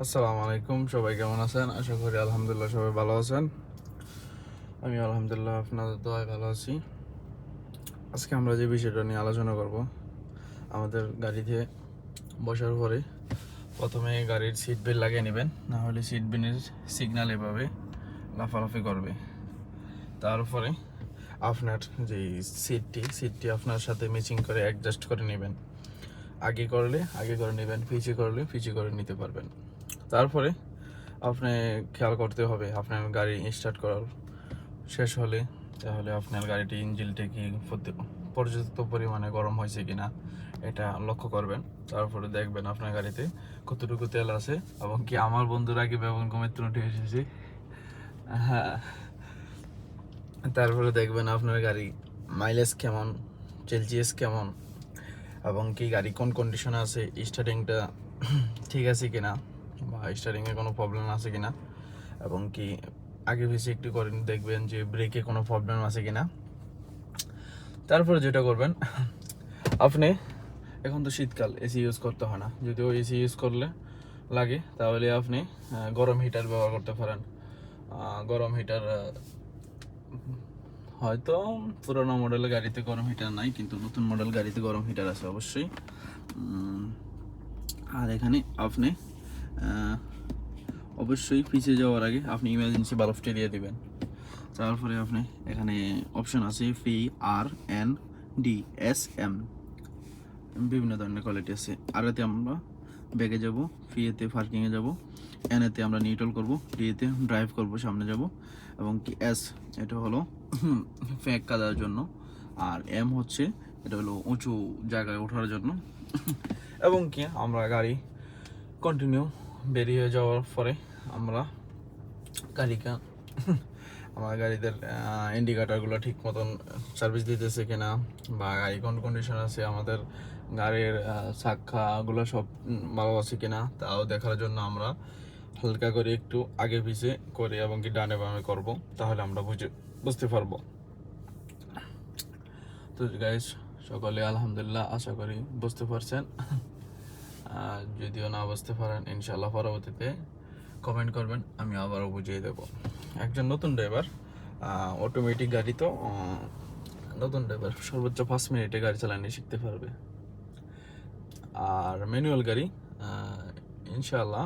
আসসালামু আলাইকুম, সবাই কেমন আছেন? আশা করি আলহামদুলিল্লাহ সবাই ভালো আছেন। আমি আলহামদুলিল্লাহ আপনাদের দোয়ায় ভালো আছি। আজকে আমরা যে বিষয়টা নিয়ে আলোচনা করব, আমাদের গাড়িতে বসার পরে প্রথমে গাড়ির সিট বেল্ট লাগিয়ে নেবেন, না হলে সিট বেল্টের সিগন্যাল এভাবে লাফালাফি করবে। তারপরে আপনার যে সিটটি আপনার সাথে ম্যাচিং করে অ্যাডজাস্ট করে নেবেন। আগে করলে আগে করে নেবেন, পিছিয়ে করলে পিছিয়ে করে নিতে পারবেন। তারপরে আপনি খেয়াল করতে হবে আপনার গাড়ি স্টার্ট করার শেষ হলে, তাহলে আপনার গাড়িটি ইঞ্জিনটা কি পর্যাপ্ত পরিমাণে গরম হয়েছে কিনা এটা লক্ষ্য করবেন। তারপরে দেখবেন আপনার গাড়িতে কতটুকু তেল আছে এবং কি আমার বন্ধুরা কি ব্যবহার কমে ত্রুটি এসেছে। হ্যাঁ, তারপরে দেখবেন আপনার গাড়ি মাইলেজ কেমন, চেলসিয়াস কেমন, এবং কি গাড়ি কোন কন্ডিশনে আছে, স্টার্টিংটা ঠিক আছে কিনা বা স্টার্টিংয়ে কোনো প্রবলেম আছে কিনা, এবং কি আগে পিছিয়ে একটু করে দেখবেন যে ব্রেকে কোনো প্রবলেম আছে কিনা। তারপরে যেটা করবেন, আপনি এখন তো শীতকাল, এসি ইউজ করতে হয় না, যদিও এসি ইউজ করলে লাগে, তাহলে আপনি গরম হিটার ব্যবহার করতে পারেন। গরম হিটার হয়তো পুরোনো মডেলের গাড়িতে গরম হিটার নাই, কিন্তু নতুন মডেল গাড়িতে গরম হিটার আছে অবশ্যই। আর এখানে আপনি অবশ্যই পিছিয়ে যাওয়ার আগে আপনি ইমার্জেন্সি বাল্বটা দিয়ে দিবেন। তারপরে আপনি এখানে অপশন আছে PRNDSM, বিভিন্ন ধরনের কোয়ালিটি আছে। আর এতে আমরা ব্যাগে যাব, এতে পার্কিংয়ে যাব, এতে আমরা নিউট্রাল করব, এতে ড্রাইভ করব, সামনে যাব, এবং কি এস এটা হলো ফ্যাঁক কাদার জন্য, আর এম হচ্ছে এটা হলো উঁচু জায়গায় ওঠার জন্য। এবং কি আমরা গাড়ি কন্টিনিউ বেরিয়ে যাওয়ার পরে আমরা আমার গাড়িদের ইন্ডিকেটারগুলো ঠিক মতন সার্ভিস দিতেছে কিনা, বা গাড়ি কোন কন্ডিশন আছে, আমাদের গাড়ির চাকাগুলো সব ভালো আছে কিনা, তাও দেখার জন্য আমরা হালকা করে একটু আগে পিছিয়ে করে এবং কি ডানে বামে করব, তাহলে আমরা বুঝতে পারবো। তো গাইস, সকলে আলহামদুলিল্লাহ আশা করি বুঝতে পারছেন। যদিও না বুঝতে পারেন, ইনশাল্লাহ পরবর্তীতে কমেন্ট করবেন, আমি আবারও বুঝিয়ে দেব। একজন নতুন ড্রাইভার, অটোমেটিক গাড়ি তো নতুন ড্রাইভার সর্বোচ্চ 5 মিনিটে গাড়ি চালানো শিখতে পারবে। আর ম্যানুয়াল গাড়ি ইনশাল্লাহ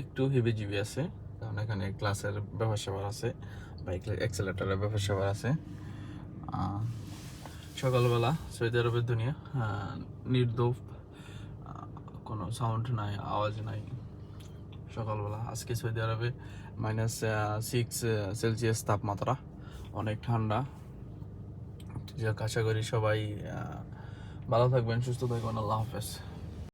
একটু হেভিজিবি আছে, কারণ এখানে ক্লাসের ব্যবহার সেবার আছে, বাইক অ্যাক্সেলেটারের ব্যবহার সেবার আছে। সকালবেলা সৌদি আরবের দুনিয়া নির্দোপ, কোনো সাউন্ড নাই, আওয়াজ নাই। সকালবেলা আজকে সৌদি আরবে -6 সেলসিয়াস তাপমাত্রা, অনেক ঠান্ডা। আশা করি সবাই ভালো থাকবেন, সুস্থ থাকবেন। আল্লাহ হাফেজ।